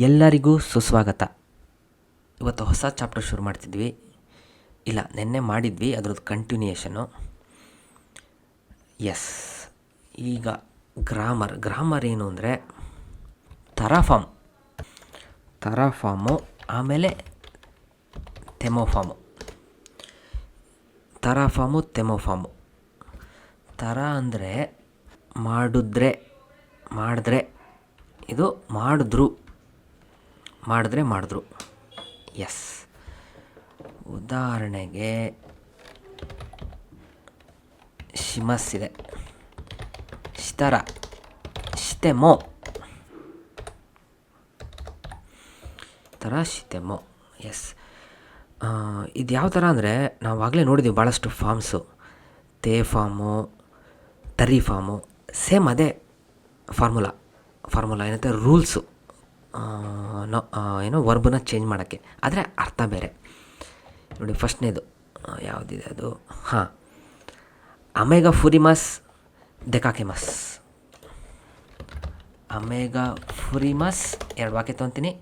ಎಲ್ಲರಿಗೂ ಸುಸ್ವಾಗತ. ಇವತ್ತು ಹೊಸ ಚಾಪ್ಟರ್ ಶುರು ಮಾಡ್ತಿದ್ವಿ. ಇಲ್ಲ, ನೆನ್ನೆ ಮಾಡಿದ್ವಿ, ಅದರದ್ದು ಕಂಟಿನ್ಯೂಯೇಷನ್ನು. ಎಸ್, ಈಗ ಗ್ರಾಮರ್ ಏನು ಅಂದರೆ ತರಾಫಾಮು ಆಮೇಲೆ ತೆಮೋಫಾಮು. ತರ ಅಂದರೆ ಮಾಡಿದ್ರೆ, ಇದು ಮಾಡಿದ್ರು. ಎಸ್, ಉದಾಹರಣೆಗೆ ಶಿಮಸ್ ಇದೆ, ಶಿತರ, ಶಿತೆಮೋ, ಶಿತೆಮೋ. ಎಸ್, ಇದು ಯಾವ ಥರ ಅಂದರೆ ನಾವು ಆಗಲೇ ನೋಡಿದ್ದೀವಿ ಭಾಳಷ್ಟು ಫಾರ್ಮ್ಸು. ತೇ ಫಾರ್ಮು, ತರಿ ಫಾರ್ಮು, ಸೇಮ್ ಅದೇ ಫಾರ್ಮುಲಾ ಏನಂತೆ ರೂಲ್ಸು. ಏನೋ ವರ್ಬನ್ನ ಚೇಂಜ್ ಮಾಡೋಕ್ಕೆ, ಆದರೆ ಅರ್ಥ ಬೇರೆ. ನೋಡಿ, ಫಸ್ಟ್ನೇದು ಯಾವುದಿದೆ ಅದು? ಅಮೇಗ ಫುರಿಮಸ್ ಡೆಕಾಕೆಮಸ್. ಅಮೇಗ ಫುರಿಮಸ್, 2 ವಾಕ್ಯ ತೊಗೊತೀನಿ,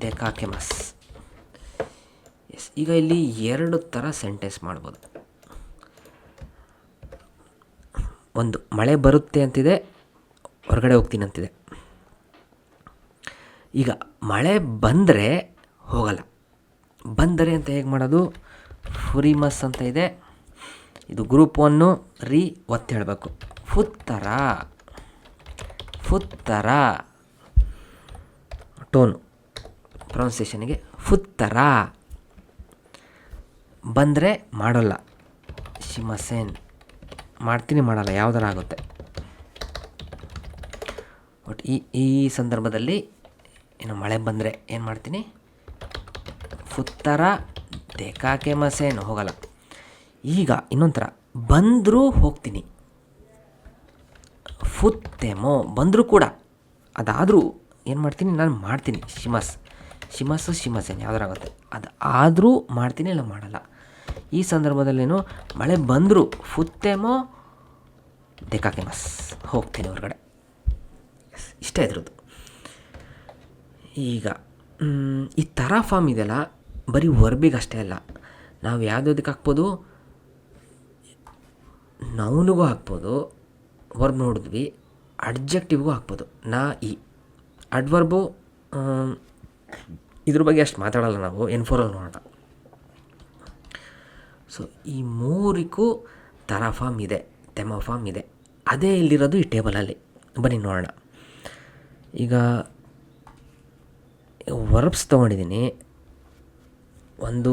ಡೆಕಾಕೆಮಸ್. ಎಸ್, ಈಗ ಇಲ್ಲಿ 2 ಥರ ಸೆಂಟೆನ್ಸ್ ಮಾಡ್ಬೋದು. ಒಂದು, ಮಳೆ ಬರುತ್ತೆ ಅಂತಿದೆ, ಹೊರಗಡೆ ಹೋಗ್ತೀನಿ ಅಂತಿದೆ. ಈಗ ಮಳೆ ಬಂದರೆ ಹೋಗಲ್ಲ, ಬಂದರೆ ಅಂತ ಹೇಗೆ ಮಾಡೋದು? ಫುರಿಮಸ್ ಅಂತ ಇದೆ, ಇದು ಗ್ರೂಪ್ 1 ಒತ್ತಿ ಹೇಳಬೇಕು. ಫುತ್ತರ ಟೋನು ಪ್ರೊನೌನ್ಸಿಯೇಷನ್ಗೆ ಫುತ್ತರ. ಬಂದರೆ ಮಾಡೋಲ್ಲ, ಶಿಮಸೇನ್. ಮಾಡ್ತೀನಿ, ಮಾಡಲ್ಲ, ಯಾವುದರ ಆಗುತ್ತೆ. ಬಟ್ ಈ ಸಂದರ್ಭದಲ್ಲಿ ಏನು, ಮಳೆ ಬಂದರೆ ಏನು ಮಾಡ್ತೀನಿ? ಫುತ್ತರ ಡೆಕಾಕೆಮಸೇನ್, ಹೋಗಲ್ಲ. ಈಗ ಇನ್ನೊಂಥರ, ಬಂದರೂ ಹೋಗ್ತೀನಿ, ಫುತ್ತೆಮೋ. ಬಂದರೂ ಕೂಡ, ಅದಾದರೂ ಏನು ಮಾಡ್ತೀನಿ? ನಾನು ಮಾಡ್ತೀನಿ, ಶಿಮಸೇನ್ ಯಾವುದರಾಗುತ್ತೆ. ಅದು ಆದರೂ ಮಾಡ್ತೀನಿ, ಇಲ್ಲ ಮಾಡಲ್ಲ. ಈ ಸಂದರ್ಭದಲ್ಲೇನು, ಮಳೆ ಬಂದರೂ ಫುತ್ತೆಮೋ ಡೆಕಾಕೆಮಸ್, ಹೋಗ್ತೀನಿ ಹೊರಗಡೆ. ಇಷ್ಟ ಇದ್ರದ್ದು. ಈಗ ಈ ಥರ ಫಾರ್ಮ್ ಇದೆಯಲ್ಲ, ಬರೀ ವರ್ಬಿಗೆ ಅಷ್ಟೇ ಅಲ್ಲ, ನಾವು ಯಾವುದಕ್ಕೆ ಹಾಕ್ಬೋದು? ನೌನಿಗೂ ಹಾಕ್ಬೋದು, ವರ್ಬ್ ನೋಡಿದ್ವಿ. ಅಡ್ಜೆಕ್ಟಿವ್ಗೂ ಹಾಕ್ಬೋದು. ಅಡ್ವರ್ಬು ಇದ್ರ ಬಗ್ಗೆ ಅಷ್ಟು ಮಾತಾಡೋಲ್ಲ ನಾವು, N4 ನೋಡೋಣ. ಸೊ ಈ 3ಕ್ಕೂ ತರಾಫಾರ್ಮ್ ಇದೆ, ತೆಮೋಫಾರ್ಮ್ ಇದೆ. ಅದೇ ಇಲ್ಲಿರೋದು ಈ ಟೇಬಲಲ್ಲಿ. ಬನ್ನಿ ನೋಡೋಣ. ಈಗ ವರ್ಬ್ಸ್ ತೊಗೊಂಡಿದ್ದೀನಿ. ಒಂದು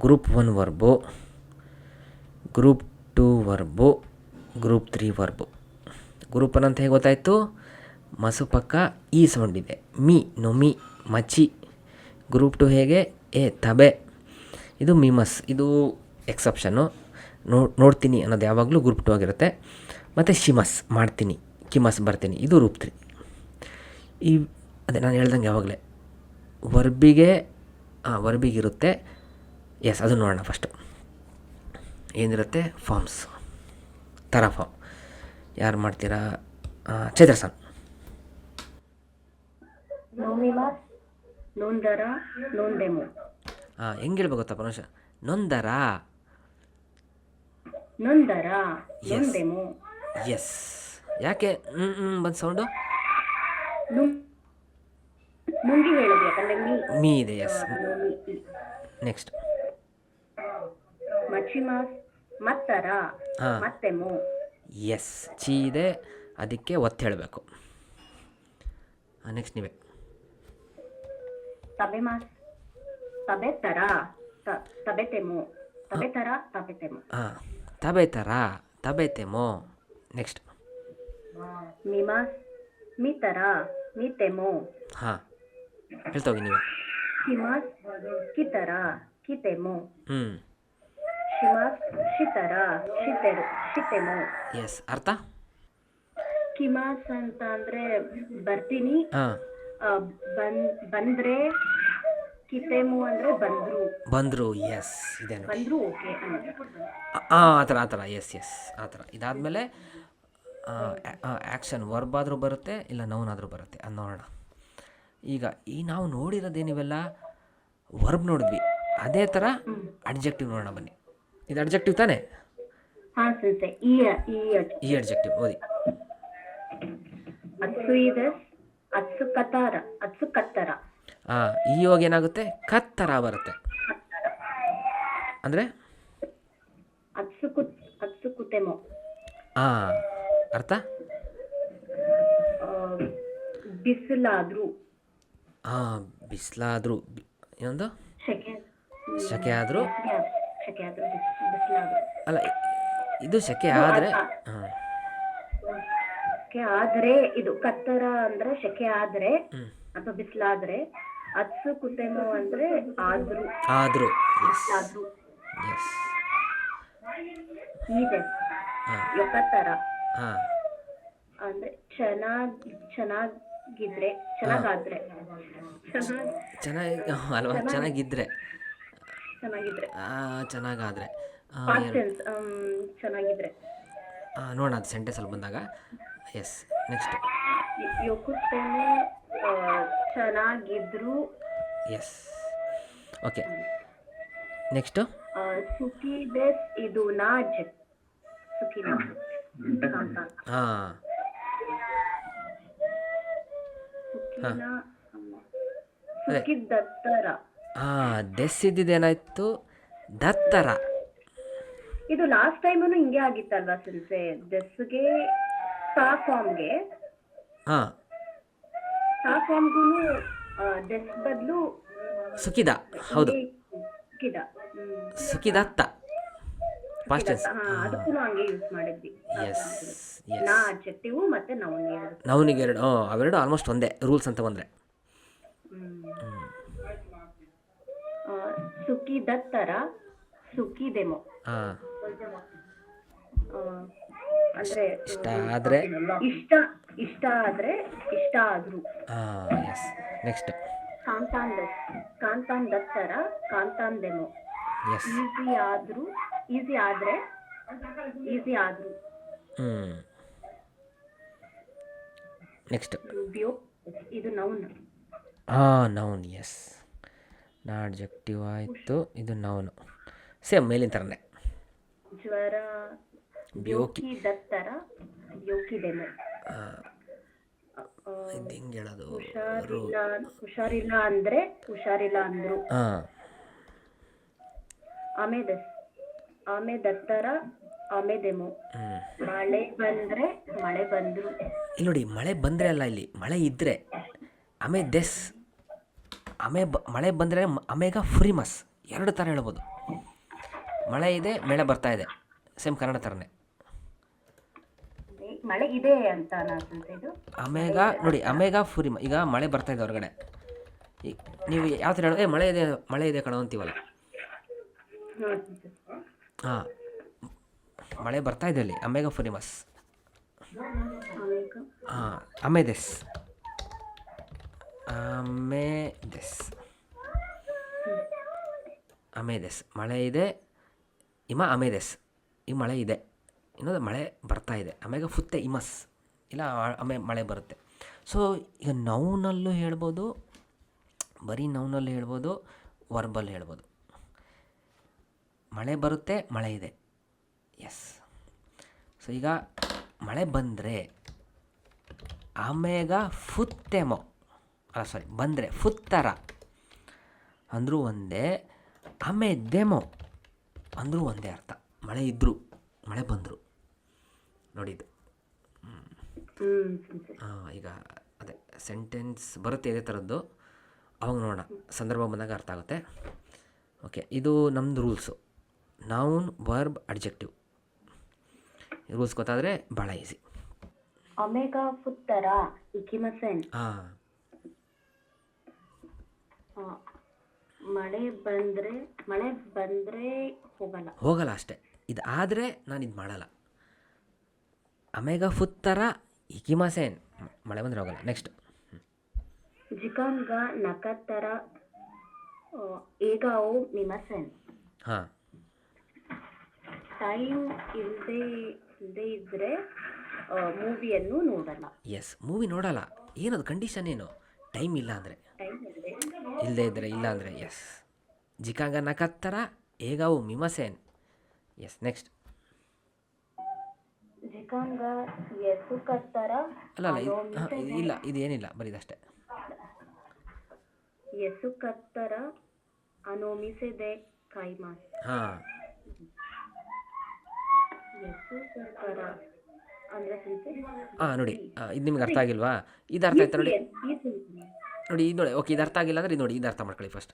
group 1 verb, group 2 verb, group 3 verb. Group 1 ಅಂತ ಹೇಗೆ ಗೊತ್ತಾಯಿತು? ಮಸು ಪಕ್ಕ ಈ ಸೌಂಡ್ ಇದೆ, ನೊಮಿ, ಮಚಿ. ಗ್ರೂಪ್ 2 ಹೇಗೆ? ತಬೆ. ಇದು ಮಿಮಸ್, ಇದು ಎಕ್ಸೆಪ್ಷನ್ನು. ನೋಡ್ತೀನಿ ಅನ್ನೋದು ಯಾವಾಗಲೂ ಗ್ರೂಪ್ 2 ಆಗಿರುತ್ತೆ. ಮತ್ತು ಶಿಮಸ್, ಮಾಡ್ತೀನಿ, ಕಿಮಸ್, ಬರ್ತೀನಿ, ಇದು ಗ್ರೂಪ್ 3. ಅದೇ ನಾನು ಹೇಳ್ದಂಗೆ ಯಾವಾಗಲೇ ವರ್ಬಿಗಿರುತ್ತೆ. ಎಸ್, ಅದು ನೋಡೋಣ. ಫಸ್ಟು ಏನಿರುತ್ತೆ? ಫಾರ್ಮ್ಸ್, ಥರ ಫಾರ್ಮ್. ಯಾರು ಮಾಡ್ತೀರಾ? ಚೈತ್ರ ಸರ್. ಹೆಂಗೆ ಹೇಳ್ಬೇಕು ಗೊತ್ತಾ ಪ್ರೊನೌನ್ಸಿಯೇಷನ್? ನೊಂದರ. ಎಸ್, ಯಾಕೆ ಬಂದು ಸೌಂಡು? ಮೀ ಇದೆ. ಎಸ್, ನೆಕ್ಸ್ಟ್ ಎಸ್, ಚಿ ಇದೆ, ಅದಕ್ಕೆ ಒತ್ತು ಹೇಳಬೇಕು. ನೆಕ್ಸ್ಟ್ ನೀವೇ. ತಬೆತೆಮೋ. ನೆಕ್ಸ್ಟ್ ಹೇಳ್ತೋಗಿ ನೀವೇ. ಎಸ್, ಅರ್ಥ? ಕಿಮಾಸ್ ಅಂತ ಅಂದ್ರೆ ಬರ್ತೀನಿ, ಬಂದ್ರೆ. ಕಿತೆಮು ಅಂದ್ರೆ ಬಂದ್ರು. ಎಸ್, ಇದೇನು ಬಂದ್ರು, ಓಕೆ. ಆ ಥರ. ಎಸ್, ಆ ಥರ. ಇದಾದಮೇಲೆ ಆ್ಯಕ್ಷನ್ ವರ್ಬ್ ಆದರೂ ಬರುತ್ತೆ, ಇಲ್ಲ ನೌನ್ ಆದರೂ ಬರುತ್ತೆ. ಅದು ನೋಡೋಣ. ಈಗ ಈ ನಾವು ನೋಡಿರೋದೇನಿವೆಲ್ಲ ವರ್ಬ್ ನೋಡಿದ್ವಿ, ಅದೇ ಥರ ಅಡ್ಜೆಕ್ಟಿವ್ ನೋಡೋಣ ಬನ್ನಿ. ಇದು ಅಡ್ಜೆಕ್ಟಿವ್ ತಾನೇ? ಹಾ ಸೆನ್ಸೆ. ಈ ಅಡ್ಜೆಕ್ಟಿವ್ ಓದಿ. ಅತ್ಸುಯಿದಸ್ ಅತ್ಸುಕತಾರ ಅತ್ಸುಕತ್ತರ. ಈ ಇವಾಗ ಏನಾಗುತ್ತೆ, ಕತ್ತರ ಬರುತ್ತೆ. ಅಂದರೆ ಅತ್ಸುಕುತೆಮೋ. ಅರ್ಥ ಬಿಸಿಲಾದ್ರು. ಬಿಸಿಲಾದರೂ, ಇನ್ನೊಂದು ಶೆಕೆ ಆದರೂ. ಬಿಸಿಲಾದ್ರು. ಅಲ್ಲ, ಇದು ಸೆಕೆ ಆದರೆ ಶೆಕೆ ಆದ್ರೆ, ಇದು ಕತ್ತರ ಅಂದ್ರೆ ಶೆಕೆ ಆದ್ರೆ ಅಥವಾ ಬಿಸಿಲಾದ್ರೆ. ಅತ್ಸು ಕುತೆಮೋ ಅಂದ್ರೆ ಆದ್ರು. ಎಸ್. ಇದೆ ಯೊಕತ್ತರ ಹಾಂ ಅಂದ್ರೆ ಚೆನ್ನಾಗಿದ್ರೆ, ಚೆನ್ನಾಗಾದ್ರೆ, ಚೆನ್ನಾಗಿ ಅಲ್ವಾ, ಚೆನ್ನಾಗಿದ್ರೆ, ಚೆನ್ನಾಗಾದರೆ. ಚೆನ್ನಾಗಿದ್ರೆ ನೋಡೋಣ ಅದು ಸೆಂಟೆನ್ಸಲ್ಲಿ ಬಂದಾಗ. ಎಸ್. ನೆಕ್ಸ್ಟ್ ಯೊಕುತೆಮೋ ಚೆನ್ನಾಗಿದ್ರು. ಎಸ್. ಓಕೆ, ನೆಕ್ಸ್ಟು ಸುಖಿದೆಸ್. ಇದು ನಾಜ್ ಸುಖಿನ. ಸುಖಿದತ್ತರ. ದೆಸ್ ಇದ್ದಿದ್ದೇನಾಯ್ತು, ದತ್ತರ. ಇದು ಲಾಸ್ಟ್ ಟೈಮು ಹಿಂಗೆ ಆಗಿತ್ತಲ್ವಾ ಸೆನ್ಸೆ? ದೆಸ್ಗೆ ಸಾ ಫಾರ್ಮ್ಗೆ ದೆಸ್ ಬದಲು ಸುಖಿದ. ಹೌದು, ಸುಖಿದ. ಸುಖಿದತ್ತ ಪಾಸ್ಟ್ ಟೆನ್ಸ್. ಅದಕ್ಕೂ ಹಂಗೆ ಯೂಸ್ ಮಾಡಿದ್ವಿ. ಎಸ್. ನಾ ಅಡ್ಜೆಕ್ಟಿವ್ ಮತ್ತೆ ನೌನಿಗೆ ಎರಡು, ಅವೆರಡು ಆಲ್ಮೋಸ್ಟ್ ಒಂದೇ ರೂಲ್ಸ್ ಅಂತ ಬಂದರೆ. ಸುಖಿದತ್ತರ ಸುಖಿದೆಮೋ ಅಂದ್ರೆ ಇಷ್ಟ ಆದರೆ, ಇಷ್ಟ ಆದ್ರೆ, ಇಷ್ಟ ಆದ್ರು. ಎಸ್. ನೆಕ್ಸ್ಟ್ ಕಾಂತಾನ್ ದತ್ತರ ಕಾಂತಾಂದೆಮೋ. ಎಸ್. ಈಸಿ ಆದ್ರೆ, ಈಸಿ ಆದ್ರು. ನೆಕ್ಸ್ಟ್ ಇದು ನೌನ್. ನೌನ್. ಎಸ್. ನಾ ಅಡ್ಜೆಕ್ಟಿವ್ ಆಯಿತು, ಇದು ನೌನು. ಸೇಮ್ ಮೇಲಿನ ಥರನೇ. ಜ್ವರ ಬ್ಯೋಕಿ ದತ್ತರ ಬ್ಯೋಕಿದೆಮೋ. ಇದು ಹೆಂಗೆ ಹೇಳೋದು? ಹುಷಾರಿಲ್ಲ ಅಂದ್ರೆ ಹುಷಾರಿಲ್ಲ ಅಂದ್ರು. ಆಮೆ ದತ್ತರ ಆಮೆದೆಮೋ. ಮಳೆ ಬಂದ್ರೆ ಮಳೆ ಬಂದ್ರು. ಇಲ್ಲಿ ನೋಡಿ, ಮಳೆ ಬಂದರೆ ಅಲ್ಲ, ಇಲ್ಲಿ ಮಳೆ ಇದ್ದರೆ ಆಮೆ ದೆಸ್. ಮಳೆ ಬಂದರೆ ಆಮೇಗ ಫ್ರಿಮಸ್. ಎರಡು ಥರ ಹೇಳ್ಬೋದು. ಮಳೆ ಇದೆ, ಮಳೆ ಬರ್ತಾ ಇದೆ, ಸೇಮ್ ಕನ್ನಡ ಥರನೇ. ಮಳೆ ಇದೆ ಅಂತ ಇದು ಆಮೇಗ ನೋಡಿ, ಆಮೇಗ ಫುರಿಮ. ಈಗ ಮಳೆ ಬರ್ತಾ ಇದೆ ಹೊರಗಡೆ, ನೀವು ಯಾವ ಥರ ಹೇಳೋದು? ಮಳೆ ಇದೆ ಕಣೋ ಅಂತೀವಲ್ಲ. ಮಳೆ ಬರ್ತಾ ಇದೆ ಅಲ್ಲಿ, ಆಮೇಗ ಫುರಿಮಸ್. ಅಮೇದೆಸ್. ಮಳೆ ಇದೆ. ಅಮೇದೆಸ್, ಈ ಮಳೆ ಇದೆ. ಇನ್ನೊಂದು ಮಳೆ ಬರ್ತಾ ಇದೆ. ಆಮೇಲೆ ಫುತ್ತೆ ಇಮಸ್, ಇಲ್ಲ ಮಳೆ ಬರುತ್ತೆ. ಸೊ ಈಗ ನೌನಲ್ಲೂ ಹೇಳ್ಬೋದು, ಬರೀ ನೌನಲ್ಲಿ ಹೇಳ್ಬೋದು, ವರ್ಬಲ್ಲಿ ಹೇಳ್ಬೋದು. ಮಳೆ ಬರುತ್ತೆ, ಮಳೆ ಇದೆ. ಎಸ್. ಸೊ ಈಗ ಮಳೆ ಬಂದರೆ ಆಮೇಗ ಫುತ್ತೆಮೋ, ಬಂದರೆ ಫುತ್ತರ ಅಂದರೂ ಒಂದೇ, ಆಮೇದೆಮೋ ಅಂದರೂ ಒಂದೇ ಅರ್ಥ. ಮಳೆ ಇದ್ದರು, ಮಳೆ ಬಂದರು. ನೋಡಿದ್ದು. ಈಗ ಅದೇ ಸೆಂಟೆನ್ಸ್ ಬರುತ್ತೆ ಇದೇ ಥರದ್ದು, ಅವಾಗ ನೋಡೋಣ, ಸಂದರ್ಭ ಬಂದಾಗ ಅರ್ಥ ಆಗುತ್ತೆ. ಓಕೆ, ಇದು ನಮ್ಮದು rules. Noun, verb, adjective. Rules ಗೊತ್ತಾದರೆ ಭಾಳ ಈಸಿ. ಒಮೆಗಾ ಫುತ್ತರ ಇಕಿಮಸೆನ್. ಮಳೆ ಬಂದರೆ ಹೋಗಲ್ಲ ಅಷ್ಟೇ. ಇದು ಆದರೆ ನಾನು ಇದು ಮಾಡಲ್ಲ. ಅಮೇಗ ಫುತ್ತರ ಇಕಿಮಸೆನ್, ಮಳೆ ಬಂದರೆ ಹೋಗಲ್ಲ. ನೆಕ್ಸ್ಟ್ ಜಿಕಾನ್ಗ ನಕತ್ತರ ಏಗಾओ ಮಿಮಸೆನ್. ಟೈಮ್ ಇಲ್ಲದೆ ಇದ್ದರೆ ಮೂವಿಯನ್ನು ನೋಡಲ್ಲ. ಎಸ್, ಮೂವಿ ನೋಡಲ್ಲ. ಏನದು ಕಂಡೀಷನ್? ಏನು ಟೈಮ್ ಇಲ್ಲ ಅಂದರೆ, ಟೈಮ್ ಇದೆ. ಇಲ್ಲದೇ ಇದ್ದರೆ, ಇಲ್ಲ ಅಂದರೆ ಎಸ್. ಜಿಕಾಂಗ ನಕತ್ತರ ಏಗಾವು ಮಿಮಸೇನ್. Yes next. ಜಿಕಾಂಗ ಎಸುಕತ್ತರ ಅಲ್ಲ ಇಲ್ಲ ಇದೇನಿಲ್ಲ, ಬರೀದಷ್ಟೇ. ಎಸುಕತ್ತರ ಅನೋಮಿಸೆದೆ ಕೈಮಾಸ್. ಹಾಂ, ಎಸುಕತ್ತರ ಅಂದ್ರೆ ಹಾಂ ನೋಡಿ, ಇದು ನಿಮ್ಗೆ ಅರ್ಥ ಆಗಿಲ್ವಾ? ಇದು ಅರ್ಥ ಆಯ್ತಾ ನೋಡಿ. ನೋಡಿ ಇದು ನೋಡಿ, ಓಕೆ, ಇದು ಅರ್ಥ ಆಗಿಲ್ಲ ಅಂದರೆ ಇದು ನೋಡಿ, ಇದು ಅರ್ಥ ಮಾಡ್ಕೊಳ್ಳಿ ಫಸ್ಟ್.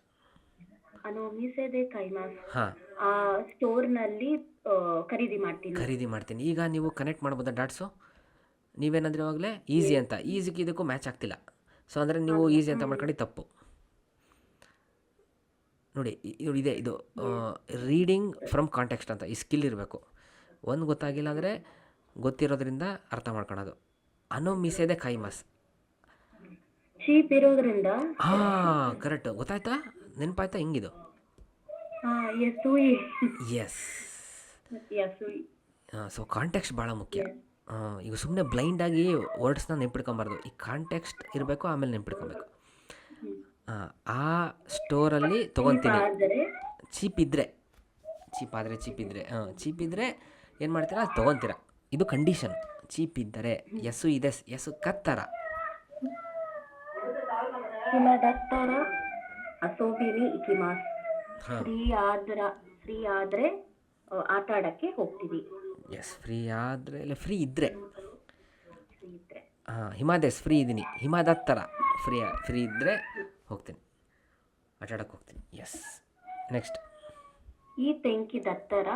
ಅನೋಮಿಸೆದೆ ಕೈಮಾಸ್. ಹಾಂ, ಆ ಸ್ಟೋರ್ನಲ್ಲಿ ಖರೀದಿ ಮಾಡ್ತೀನಿ. ಈಗ ನೀವು ಕನೆಕ್ಟ್ ಮಾಡ್ಬೋದಾ ಡಾಟ್ಸು? ನೀವೇನಂದ್ರೆ ಇವಾಗಲೇ ಈಸಿ ಅಂತ, ಈಸಿಗೆ ಇದಕ್ಕೂ ಮ್ಯಾಚ್ ಆಗ್ತಿಲ್ಲ. ಸೊ ಅಂದರೆ ನೀವು ಈಸಿ ಅಂತ ಮಾಡ್ಕೊಂಡು ತಪ್ಪು. ನೋಡಿ ಇದೆ ಇದು ರೀಡಿಂಗ್ ಫ್ರಮ್ ಕಾಂಟೆಕ್ಸ್ಟ್ ಅಂತ ಈ ಸ್ಕಿಲ್ ಇರಬೇಕು. ಒಂದು ಗೊತ್ತಾಗಿಲ್ಲ ಅಂದರೆ ಗೊತ್ತಿರೋದ್ರಿಂದ ಅರ್ಥ ಮಾಡ್ಕೊಳೋದು. ಅನೋಮಿಸೆದೆ ಕೈಮಾಸ್. ಚೀಪ್ ಇರೋದ್ರಿಂದ. ಹಾಂ, ಕರೆಕ್ಟ್, ಗೊತ್ತಾಯ್ತಾ? ನೆನಪಾಯ್ತಾ? ಹಿಂಗಿದು ಎಸ್. ಸೊ ಕಾಂಟೆಕ್ಸ್ಟ್ ಭಾಳ ಮುಖ್ಯ. ಈಗ ಸುಮ್ಮನೆ ಬ್ಲೈಂಡಾಗಿ ವರ್ಡ್ಸ್ನ ನೆನ್ಪಿಡ್ಕೊಬಾರ್ದು. ಈ ಕಾಂಟೆಕ್ಸ್ಟ್ ಇರಬೇಕು, ಆಮೇಲೆ ನೆನ್ಪಿಡ್ಕೊಬೇಕು. ಆ ಸ್ಟೋರಲ್ಲಿ ತೊಗೊತೀನಿ. ಚೀಪ್ ಇದ್ದರೆ ಏನು ಮಾಡ್ತೀರಾ? ಅದು ತೊಗೊತೀರಾ. ಇದು ಕಂಡೀಷನ್. ಚೀಪ್ ಇದ್ದರೆ ಎಸು ಕತ್ತರ. ಅಸೋಬಿನಿ ಇಕಿಮಾಸ್. ಫ್ರೀ ಆದ್ರೆ ಆಟ ಆಡಕ್ಕೆ ಹೋಗ್ತೀವಿ. ಎಸ್, ಫ್ರೀ ಆದರೆ ಇಲ್ಲ, ಫ್ರೀ ಇದ್ದರೆ. ಹಾಂ, ಹಿಮಾದೇಸ್ ಫ್ರೀ ಇದ್ದೀನಿ. ಹಿಮಾದತ್ತರ ಫ್ರೀ ಇದ್ದರೆ ಹೋಗ್ತೀನಿ, ಆಟ ಆಡಕ್ಕೆ ಹೋಗ್ತೀನಿ. Yes next. ಈ ತೆಂಕಿ ದತ್ತರ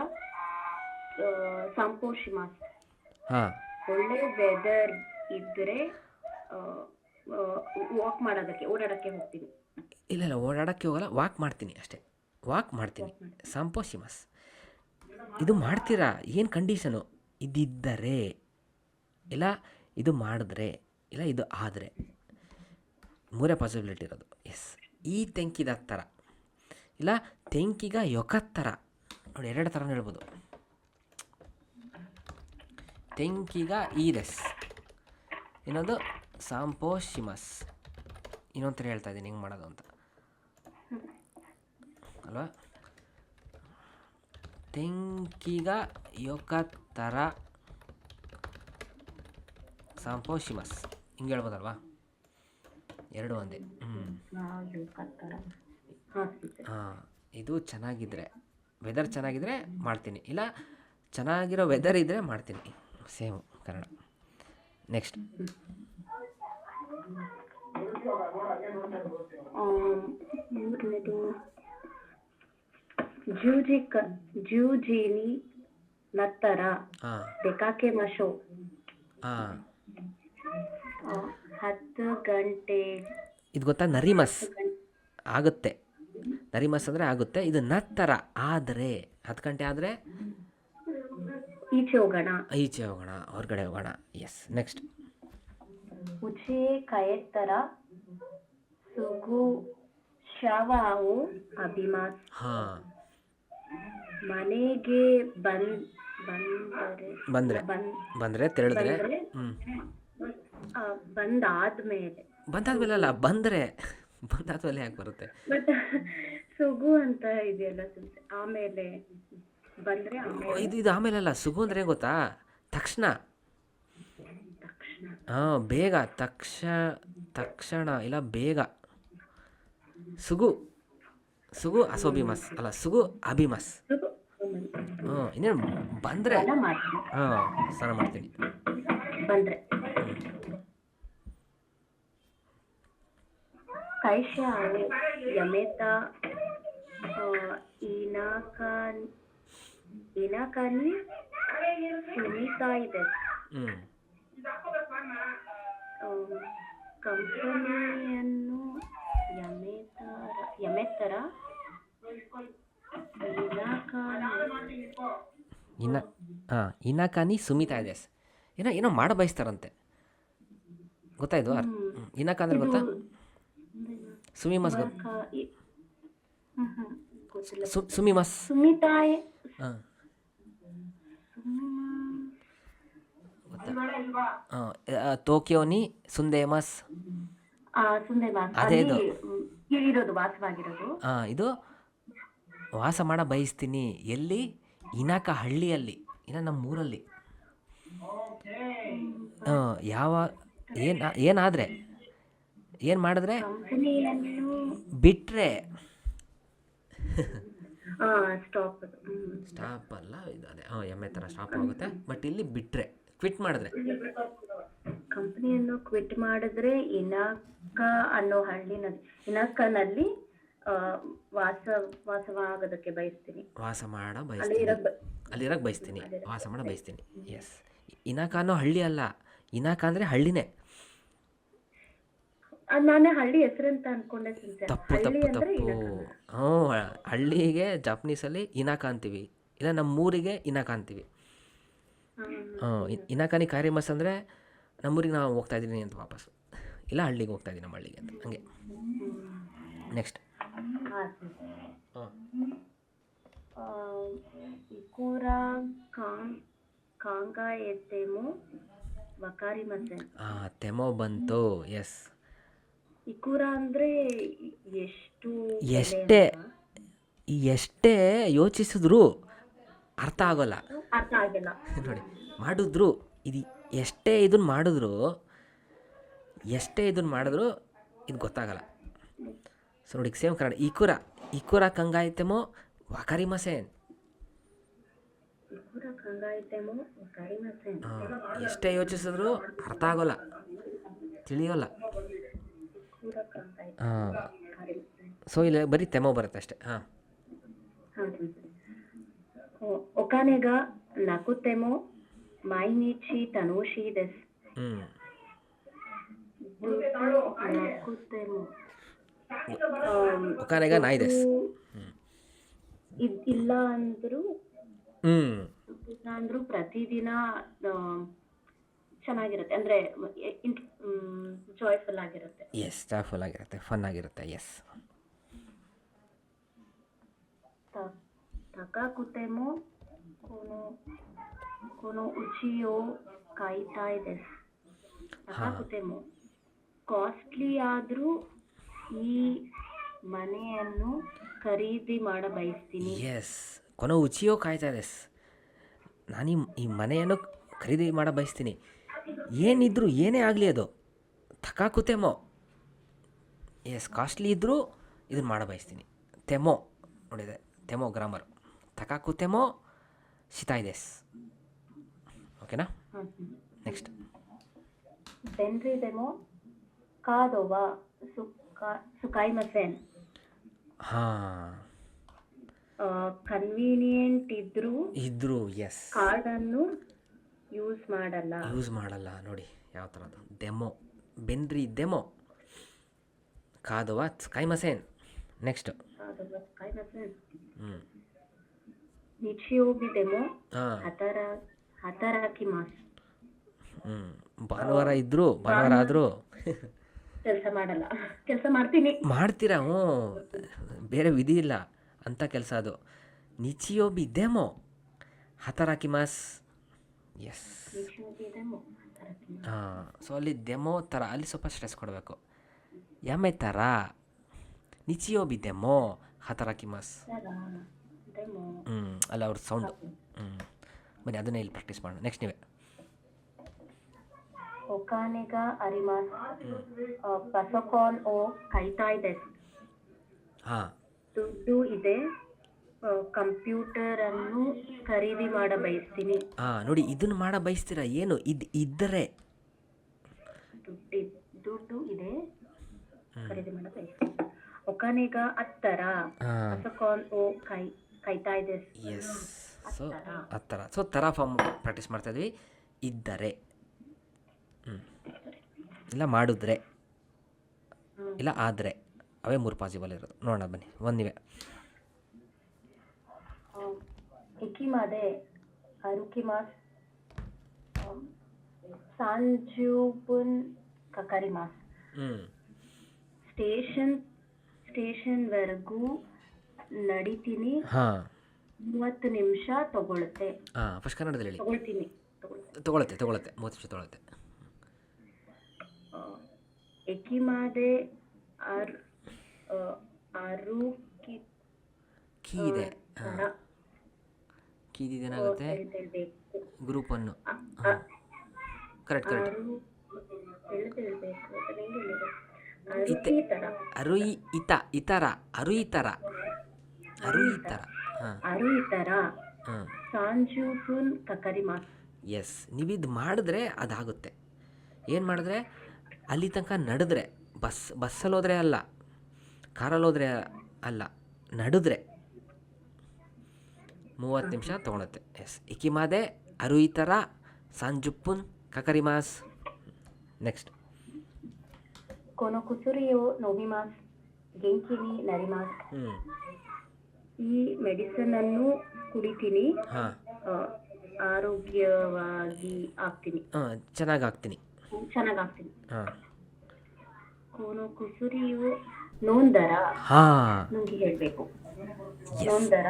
ಸಂಪೋಷಿಮಾಸ್. ಹಾಂ, ಒಳ್ಳೆ ವೆದರ್ ಇದ್ದರೆ ವಾಕ್ ಮಾಡೋದಕ್ಕೆ, ಓಡಾಡಕ್ಕೆ ಹೋಗ್ತೀನಿ. ಇಲ್ಲ ಓಡಾಡೋಕ್ಕೆ ಹೋಗಲ್ಲ, ವಾಕ್ ಮಾಡ್ತೀನಿ ಅಷ್ಟೇ. ಸಂಪೋಷಿಮಸ್. ಇದು ಮಾಡ್ತೀರಾ, ಏನು ಕಂಡೀಷನು? ಇದಿದ್ದರೆ, ಇಲ್ಲ ಇದು ಮಾಡಿದ್ರೆ, ಇಲ್ಲ ಇದು ಆದರೆ, ಮೂರೇ ಪಾಸಿಬಿಲಿಟಿ ಇರೋದು. ಎಸ್. ಈ ತೆಂಕಿದ ಥರ, ಇಲ್ಲ ತೆಂಕಿಗ ಯೊಕತ್ತರ. ನೋಡಿ, ಎರಡು ಥರ ಹೇಳ್ಬೋದು. ತೆಂಕಿಗ ಈದೆಸ್, ಇನ್ನೊಂದು ಸಾಂಪೋಶಿಮಸ್. ಇನ್ನೊಂದು ಥರ ಹೇಳ್ತಾ ಇದ್ದೀನಿ ಹೆಂಗೆ ಮಾಡೋದು ಅಂತ ಅಲ್ವಾ? ತೆಂಕಿಗ ಯೊಕತ್ತರ ಸಾಂಪೋಶಿಮಸ್, ಹಿಂಗೆ ಹೇಳ್ಬೋದಲ್ವಾ? ಎರಡು ಒಂದೇ. ಹಾಂ, ಇದು ಚೆನ್ನಾಗಿದ್ದರೆ, ವೆದರ್ ಚೆನ್ನಾಗಿದ್ದರೆ ಮಾಡ್ತೀನಿ, ಇಲ್ಲ ಚೆನ್ನಾಗಿರೋ ವೆದರ್ ಇದ್ದರೆ ಮಾಡ್ತೀನಿ. ಸೇಮ್ ಕನ್ನಡ. ನೆಕ್ಸ್ಟ್. ಜೂಜಿನಿ ನತ್ತರ ಬೇಕಾಕೆ ಮಶೋ. 10 ಗಂಟೆ. ಇದು ಗೊತ್ತಾ? ನರಿಮಸ್ ಆಗುತ್ತೆ. ನರಿಮಸ್ ಅಂದರೆ ಆಗುತ್ತೆ. ಇದು ನತ್ತರ ಆದರೆ, 10 ಗಂಟೆ ಆದರೆ ಈಚೆ ಹೋಗೋಣ, ಹೊರಗಡೆ ಹೋಗೋಣ. ಎಸ್. ನೆಕ್ಸ್ಟ್. ಉಚೆ ಕಯತ್ತರ ಸುಗು ಶವಾವು ಅಭಿಮಾಸ್. ಹಾಂ, ಮನೆಗೆ ಬಂದರೆ ತೆರಳಿದ್ರೆ. ಬಂದಾದ್ಮೇಲೆ ಅಲ್ಲ, ಬಂದಾದ್ಮೇಲೆ ಯಾಕೆ ಬರುತ್ತೆ? ಬಟ್ ಸುಗು ಅಂತ ಇದೆಯಲ್ಲ, ಆಮೇಲೆ ಬಂದರೆ ಇದು ಆಮೇಲೆ ಅಲ್ಲ. ಸುಗು ಅಂದರೆ ಗೊತ್ತಾ? ತಕ್ಷಣ. ಹಾಂ, ಬೇಗ, ತಕ್ಷಣ ಇಲ್ಲ ಬೇಗ. ಸುಗು ಅಸೋಬಿಮಸ್ ಅಲ್ಲ, ಸುಗು ಅಭಿಮಸ್. ಇನ್ನೇನು ಬಂದರೆ ಸ್ನಾನ ಮಾಡ್ತೀನಿ. ಬಂದರೆ ಕೈಶಾ ಯಮೇತಾ ಇನಾಕಾನಿ ಸುನಿತಾ ಇದೆ. ಕಂಪನಿಯನ್ನು ಯಮೆತ್ತರ ಇನಾಕಾನಿ ಸುಮಿತಾ ಇದೆ. ಏನೋ ಮಾಡ ಬಯಸ್ತಾರಂತೆ, ಗೊತ್ತಾಯ್ತು? ಇನಾಕ ಅಂದ್ರೆ ಗೊತ್ತಾ? ಸುಮಿಮಸ್ ಸುಮಿಮಸ್. ಟೋಕಿಯೋನಿ ಸುಂದೇಮಸ್. ಸುಂದೆ ವಾಸ ಅದೇ ಇದು. ಇರೋದು ವಾಸವಾಗಿರೋದು. ಇದು ವಾಸ ಮಾಡ ಬಯಸ್ತೀನಿ ಎಲ್ಲಿ? ಇನಾಕ ಹಳ್ಳಿಯಲ್ಲಿ, ಇನ್ನು ನಮ್ಮೂರಲ್ಲಿ. ಯಾವ ಏನಾದರೆ ಏನು ಮಾಡಿದ್ರೆ ಕಂಪನಿಯನ್ನು ಬಿಟ್ಟರೆ ಸ್ಟಾಪ್ ಅಲ್ಲ ಇದು ಅದೇ ಎಮ್ಮೆ ಥರ ಸ್ಟಾಪ್ ಆಗುತ್ತೆ. ಬಟ್ ಇಲ್ಲಿ ಬಿಟ್ಟರೆ ಕ್ವಿಟ್ ಮಾಡಿದ್ರೆ ಕಂಪನಿಯನ್ನು ಕ್ವಿಟ್ ಮಾಡಿದ್ರೆ ಇನಾಕ ಅನ್ನೋ ಇನಾಕನಲ್ಲಿ ವಾಸವಾಗೋದಕ್ಕೆ ಬಯಸ್ತೀನಿ. ವಾಸ ಮಾಡ ಬಯಸ್ತೀನಿ, ಅಲ್ಲಿರಕ್ಕೆ ಬಯಸ್ತೀನಿ, ವಾಸ ಮಾಡ ಬಯಸ್ತೀನಿ. ಎಸ್, ಇನಾಕ ಅನ್ನೋ ಹಳ್ಳಿ ಅಲ್ಲ, ಇನಾಕ ಅಂದರೆ ಹಳ್ಳಿನೇ. ನಾನೇ ಹಳ್ಳಿ ಹೆಸರಂತ ಅನ್ಕೊಂಡೆ. ತಪ್ಪು ಹಳ್ಳಿಗೆ ಜಾಪನೀಸಲ್ಲಿ ಇನಾಕ ಅಂತೀವಿ, ಇಲ್ಲ ನಮ್ಮೂರಿಗೆ ಇನಾಕ ಅಂತೀವಿ. ಇನಾಕಾನಿ ಕಾರಿಮಸ್ ಅಂದರೆ ನಮ್ಮೂರಿಗೆ ನಾವು ಹೋಗ್ತಾ ಇದ್ದೀನಿ ಅಂತ ವಾಪಸ್, ಇಲ್ಲ ಹಳ್ಳಿಗೆ ಹೋಗ್ತಾ ಇದ್ದೀನಿ ನಮ್ಮ ಹಳ್ಳಿಗೆ ಅಂತ, ಹಂಗೆ. ನೆಕ್ಸ್ಟ್ ಇಕೂರಾ ಕಾಂಗಾ ಎತ್ತೇಮೋ ವಕಾರಿ ಮಸೆ. ತೆಮೋ ಬಂತು. ಎಸ್, ಇಕೂರ ಅಂದರೆ ಎಷ್ಟೇ ಯೋಚಿಸಿದ್ರು ಅರ್ಥ ಆಗೋಲ್ಲ ನೋಡಿ. ಮಾಡಿದ್ರು ಇದು ಎಷ್ಟೇ ಇದನ್ನು ಮಾಡಿದ್ರು ಇದು ಗೊತ್ತಾಗಲ್ಲ. ಸೊ ನೋಡಿ, ಸೇಮ್ ಕನ್ನಡ. ಇಕೂರ ಕಂಗಾಯ್ತೆಮೋ ವಕಾರಿ ಮಸೇನ್. ಎಷ್ಟೇ ಯೋಚಿಸಿದ್ರು ಅರ್ಥ ಆಗೋಲ್ಲ, ತಿಳಿಯೋಲ್ಲ. ಸೊ ಇಲ್ಲಿ ಬರೀ ತೆಮೋ ಬರುತ್ತೆ ಅಷ್ಟೇ. ಒಕಾನೆಗ ನಕುತೆಮೋ ಮೈನಿಚಿ ತನೋಶಿ ದೆಸ್. ಒಕಾನೆಗ ನಾಯಿ ದೆಸ್. ಇಲ್ಲ ಅಂದ್ರು ಪ್ರತಿದಿನ ಚೆನ್ನಾಗಿರುತ್ತೆ, ಅಂದ್ರೆ ಜಾಯ್ಫುಲ್ ಆಗಿರುತ್ತೆ. ಎಸ್, ಜಾಯ್ಫುಲ್ ಆಗಿರುತ್ತೆ, ಫನ್ ಆಗಿರುತ್ತೆ. ಎಸ್, ತಕಾಕುತೆಮೋ ಕೋನೋ ಉಚಿಯೋ ಕಾಯ್ತಾಯ್ ದೆಸ್. ತಕಾಕುತೆಮೋ ಕಾಸ್ಟ್ಲಿ ಆದ್ರೂ ಈ ಮನೆಯನ್ನು ಖರೀದಿ ಮಾಡ ಬಯಸ್ತೀನಿ. ಎಸ್, ಕೊನೋ ಉಚಿಯೋ ಕಾಯ್ತಾ ದೆಸ್. ನಾನು ಈ ಮನೆಯನ್ನು ಖರೀದಿ ಮಾಡ ಬಯಸ್ತೀನಿ. ಏನಿದ್ರು ಏನೇ ಆಗಲಿ ಅದು ತಕಾಕುತೆಮೋ. ಎಸ್, ಕಾಸ್ಟ್ಲಿ ಇದ್ದರೂ ಇದನ್ನು ಮಾಡ ಬಯಸ್ತೀನಿ. ತೆಮೋ ನೋಡಿದೆ, ತೆಮೋ ಗ್ರಾಮರ್. ತಕಾಕುತೆಮೋ ಶಿತಾಯ್ ದೆಸ್. ಓಕೆನಾ? ನೆಕ್ಸ್ಟ್ ಬೆನ್ರಿದೆಮೋ ಕಾದೋವಾ ಸುಕಾಯ್ ಮಸೇನ್. ಕನ್ವೀನಿಯೆಂಟ್ ಇದ್ರೂ ಎಸ್, ಕಾರ್ಡನ್ನು ಯೂಸ್ ಮಾಡಲ್ಲ. ನೋಡಿ ಯಾವ ಥರದ್ದು. ಡೆಮೋ, ಬೆನ್ರಿ ದೆಮೋ, ಕಾದೋವಾ ಸ್ಕೈ ಮಸೇನ್. ನೆಕ್ಸ್ಟ್ ನಿಚಿಯೋಬಿ ಡೆಮೋ ಹತರಾಕಿ ಮಾಸ್. ಭಾನುವಾರ ಆದರೂ ಕೆಲಸ ಮಾಡ್ತೀರಾ. ಬೇರೆ ವಿಧಿ ಇಲ್ಲ ಅಂತ ಕೆಲಸ ಅದು. ನಿಚಿಯೋಬಿ ಡೆಮೋ ಹತರಾಕಿ ಮಾಸ್. ಎಸ್, ಸೊ ಅಲ್ಲಿ ಡೆಮೋ ಥರ, ಅಲ್ಲಿ ಸ್ವಲ್ಪ ಸ್ಟ್ರೆಸ್ ಕೊಡಬೇಕು. ಯಾಮೆ ಥರ ನಿಚಿಯೋಬಿ ಡೆಮೋ ಹತರಾಕಿ ಮಾಸ್. ಅಲ್ಲ ಅವ್ರ ಸೌಂಡು. ಬನ್ನಿ ಅದನ್ನೇ ಇಲ್ಲಿ ಪ್ರಾಕ್ಟೀಸ್ ಮಾಡೋಣ. ನೆಕ್ಸ್ಟ್ ನೀವೇ. ಒಕಾನೆಗ ಅರಿಮಾಸ್ ಪಸೋಕಾನ್ ಓ ಕೈತಾಯ್ ದೆಸ್. ದುಡ್ಡು ಇದೆ, ಕಂಪ್ಯೂಟರ್ ಅನ್ನು ಖರೀದಿ ಮಾಡ ಬಯಸ್ತೀನಿ. ನೋಡಿ, ಇದನ್ನು ಮಾಡ ಬಯಸ್ತೀರಾ? ಏನು ಇದ್ದರೆ ದುಡ್ಡು ಇದೆ, ಖರೀದಿ ಮಾಡ ಬಯಸ್ತೀನಿ. ಒಕಾನೆಗ ಹತ್ತರ ಪಸೋಕಾನ್ ಓ ಕೈತಾಯ್ ದೆಸ್. ಎಸ್, ಸೊ ಹತ್ತರ. ಸೊ ಥರ ಫಾರ್ಮ್ ಪ್ರಾಕ್ಟೀಸ್ ಮಾಡ್ತಾ ಇದ್ವಿ. ಇದ್ದರೆ, ಇಲ್ಲ ಮಾಡಿದ್ರೆ, ಇಲ್ಲ ಆದರೆ, ಅವೇ 3 ಪಾಸಿಬಲ್ ಇರೋದು. ನೋಡೋಣ ಬನ್ನಿ, ಒಂದಿವೆ. ಇಕಿಮಾದೆ ಅರುಕಿಮಾಸ್ ಸಾಂಜೂಬುನ್ ಕಕರಿಮಾಸ್. ಸ್ಟೇಷನ್ವರೆಗೂ ನಡಿತೀನಿ, 30 ನಿಮಿಷ ತಗೊಳುತ್ತೆ. ಫಸ್ಟ್ ಕನ್ನಡದಲ್ಲಿ ಹೇಳಿ. ತಗೊಳ್ತೀನಿ. ತಗೊಳುತ್ತೆ 30 ನಿಮಿಷ ತಗೊಳುತ್ತೆ. ಎಕಿಮಾದೆ ಆರ್ ಆರು ಕೀ ಇದೆ. ಹಾಂ, ಕೀದಿದೇನಾಗುತ್ತೆ? ಹೇಳ್ಬೇಕು. Group one. ಹಾಂ, ಕರೆಕ್ಟ್ ಕರೆಕ್ಟ್. ಆರು ಹೇಳ್ಬೇಕು ಇತೆ ಅರುಯಿ ಇತ ಇತರ ಅರುಯಿತರ ಅರುಯಿತರ. ಹಾಂ ಅರುಯಿತರ ಹಾಂ ಸಾಂಜುಪುನ್ ಕಕರಿಮಾಸ್. ಎಸ್, ನೀವಿದು ಮಾಡಿದ್ರೆ ಅದಾಗುತ್ತೆ. ಏನು ಮಾಡಿದ್ರೆ ಅಲ್ಲಿ ತನಕ ನಡೆದ್ರೆ, ಬಸ್ಸಲ್ಲಿ ಹೋದರೆ ಅಲ್ಲ, ಕಾರಲ್ಲಿ ಹೋದರೆ ಅಲ್ಲ, ನಡೆದ್ರೆ 30 ನಿಮಿಷ ತೊಗೊಳುತ್ತೆ. ಎಸ್, ಇಕಿಮಾದೆ ಅರುಯಿತರ ಸಾಂಜುಪ್ಪುನ್ ಕಕರಿಮಾಸ್. ನೆಕ್ಸ್ಟ್, ಕೊನೊ ಕುಸುರಿಯೋ ನೋವಿಮಾಸ್ ಗೆಂಕಿನಿ ನರಿಮಾಸ್. ಈ ಮೆಡಿಸನ್ ಅನ್ನು ಕುಡಿತೀನಿ, ಹಾಂ ಆರೋಗ್ಯವಾಗಿ ಆಗ್ತೀನಿ, ಚೆನ್ನಾಗಾಗ್ತೀನಿ. ಹಾಂ, ಕೊನೊ ಕುಸುರಿಯೋ ನೋಂದರ. ಹಾಂ ನಂಗೆ ಹೇಳಬೇಕು. ನೋಂದರ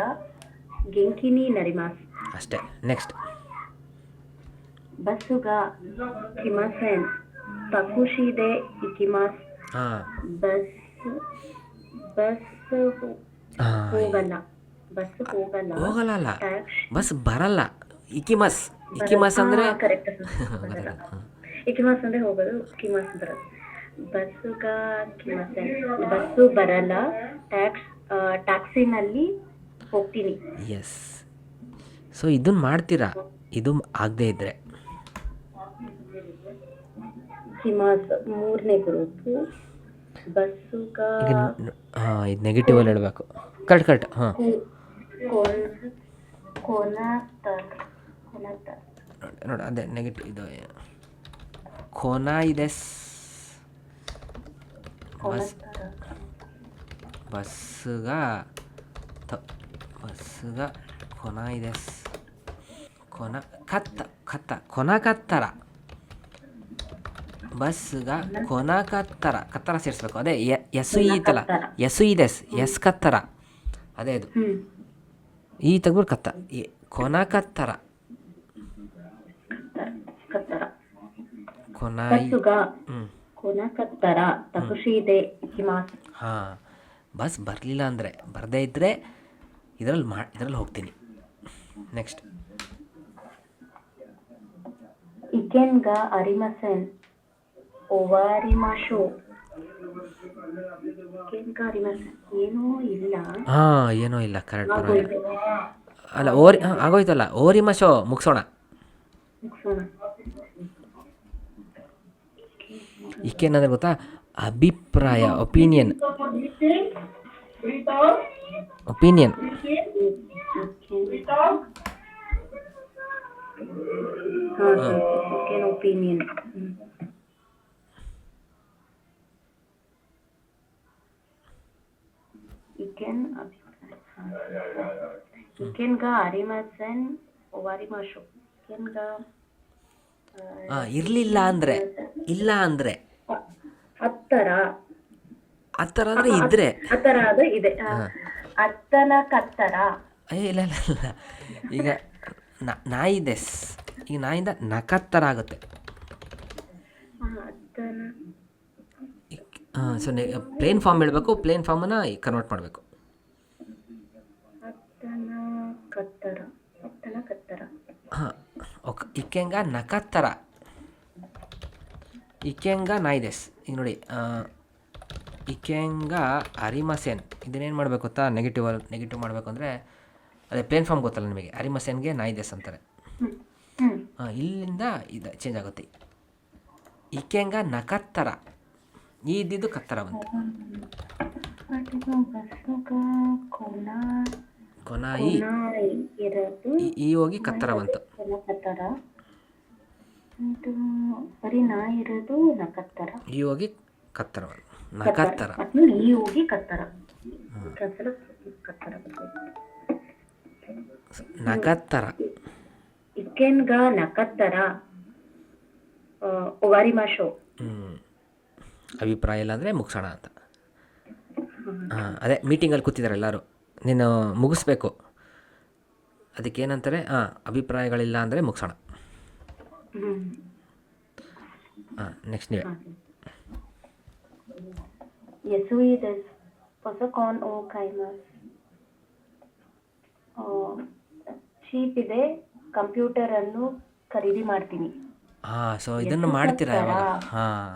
ಗೆಂಕಿನಿ ನರಿಮಾಸ್. ಅಷ್ಟೇ. ನೆಕ್ಸ್ಟ್, ಬಸ್ಸುಗ ಕಿಮಸೆನ್ ತಕುಶಿದೆ ಇಕಿಮಾಸ್. ಹಾಂ ಬಸ್ ಹೋಗಲ್ಲ, ಬಸ್ ಹೋಗಲ್ಲ, ಹೋಗಲ್ಲ, ಬಸ್ ಬರಲ್ಲ. ಇಕಿಮಸ್ ಅಂದರೆ ಕರೆಕ್ಟ್. ಇಕಿಮಾಸ್ ಅಂದ್ರೆ ಹೋಗೋದು, ಕಿಮಾಸ್ ಬರೋದು. ಬಸ್ಸುಗ ಕಿಮಸೆನ್, ಬಸ್ಸು ಬರಲ್ಲ, ಟ್ಯಾಕ್ಸಿನಲ್ಲಿ ಹೋಗ್ತೀನಿ. ಎಸ್. ಸೊ ಇದನ್ನು ಮಾಡ್ತೀರಾ, ಇದು ಆಗದೇ ಇದ್ದರೆ. ಕಿಮಾಸ್ ಮೂರನೇ ಗ್ರೂಪು. ಬಸ್ಸುಗ ಈಗ ಇದು ನೆಗೆಟಿವಲ್ಲಿ ಹೇಳಬೇಕು. ಕರೆಕ್ಟ್. ಹಾಂ, ನೋಡಿ ಅದೇ ನೆಗೆಟಿವ್. ಇದು ಖೋನಾ ಇದೆ. ಬಸ್ಸುಗ ಖೋನಾ ಇದೆ. ಖೋನಾ ಕತ್ತರ ಬಸ್ಗ ಕೊನಾ ಕತ್ತರ ಸೇರಿಸ್ಬೇಕು. ಅದೇ ಎಸ್ಸು ಈತಲ್ಲ, ಎಸ್ಸು ಇದೆ, ಎಸ್ ಕತ್ತರ, ಅದೇ ಅದು. ಈ ತೆಗ್ಬಿಟ್ಟು ಕತ್ತ, ಕೊನಾ ಕತ್ತರ, ಹಾಂ. ಬಸ್ ಬರಲಿಲ್ಲ ಅಂದರೆ, ಬರದೇ ಇದ್ದರೆ ಇದರಲ್ಲಿ ಹೋಗ್ತೀನಿ. ನೆಕ್ಸ್ಟ್, ಇಕೆನ್ಗ ಅರಿಮಸೆನ್ ಓವಾರಿಮಾಶೋ. ಏನೋ ಇಲ್ಲ, ಕರೆಕ್ಟ್, ಪರವಾಗಿಲ್ಲ. ಅಲ್ಲ, ಆಗೋಯ್ತಲ್ಲ, ಓರಿಮಶೋ ಮುಗಿಸೋಣ. ಈಕೇನಂದ್ರೆ ಗೊತ್ತಾ, ಅಭಿಪ್ರಾಯ, ಒಪಿನಿಯನ್. ಇಕೆನ್ಗ ಅರಿಮಸೆನ್ ಓವಾರಿಮಾಶೋ. ಇರಲಿಲ್ಲ ಅಂದರೆ, ಇಲ್ಲ ಅಂದರೆ, ಹತ್ತರ ಅಂದರೆ ಇದ್ರೆ, ಹತ್ತರ ಅದು ಇದೆ. ಹತ್ತನ ಕತ್ತರ. ಇಲ್ಲ, ಈಗ ನಾಯಿದೆ, ಈಗ ನಾಯಿಂದ ನಕತ್ತರ ಆಗುತ್ತೆ. ಸೊ ಪ್ಲೇನ್ ಫಾರ್ಮ್ ಹೇಳಬೇಕು, ಪ್ಲೇನ್ ಫಾರ್ಮನ್ನು ಕನ್ವರ್ಟ್ ಮಾಡಬೇಕು. ಹಾಂ, ಓಕೆ. ಇಕೆಂಗ ನಕತ್ತರ, ಇಕೆಂಗ ನಾಯಿದೆಸ್. ಈಗ ನೋಡಿ, ಇಕೆಂಗ ಅರಿಮಸೆನ್, ಇದನ್ನೇನು ಮಾಡಬೇಕು ಗೊತ್ತಾ, ನೆಗೆಟಿವ್ ಮಾಡಬೇಕು ಅಂದರೆ ಅದೇ ಪ್ಲೇನ್ ಫಾರ್ಮ್ ಗೊತ್ತಲ್ಲ ನಿಮಗೆ. ಅರಿಮಸೆನ್ಗೆ ನಾಯಿದೆಸ್ ಅಂತಾರೆ. ಇಲ್ಲಿಂದ ಇದು ಚೇಂಜ್ ಆಗುತ್ತೆ. ಇಕೆಂಗ ನಕತ್ತರ, ಇದ್ದಿದ್ದು ಕತ್ತರ ಬಂತು. ಕೊನಾಯಿ ಈ ಹೋಗಿ ಕತ್ತರ ಬಂತು. ಈ ಹೋಗಿ ಕತ್ತರ ಬಂತು, ನಕತ್ತರ. ನಕತ್ತರ, ಇಕೆನ್ಗ ನಕತ್ತರ ಓವಾರಿಮಾಶೋ. ಅಭಿಪ್ರಾಯ ಇಲ್ಲ ಅಂದರೆ ಮುಗಿಸೋಣ ಅಂತ. ಅದೇ ಮೀಟಿಂಗಲ್ಲಿ ಕೂತಿದ್ದಾರೆ ಎಲ್ಲರೂ, ನೀನು ಮುಗಿಸ್ಬೇಕು. ಅದಕ್ಕೇನಂತಾರೆ, ಅಭಿಪ್ರಾಯಗಳಿಲ್ಲ ಅಂದರೆ ಮುಗಿಸೋಣ. ನೆಕ್ಸ್ಟ್ ನೀವೇ. ಯೆಸುಯಿದಸ್ ಪೊಸಕಾನ್ ಓ ಕೈಮಸ್. ಶೀಪ್ ಇದೆ, ಕಂಪ್ಯೂಟರ್ ಅನ್ನು ಖರೀದಿ ಮಾಡ್ತೀನಿ. ಹಾಂ, ಸೊ ಇದನ್ನು ಮಾಡ್ತೀರಾ ಇವಾಗ? ಹಾಂ,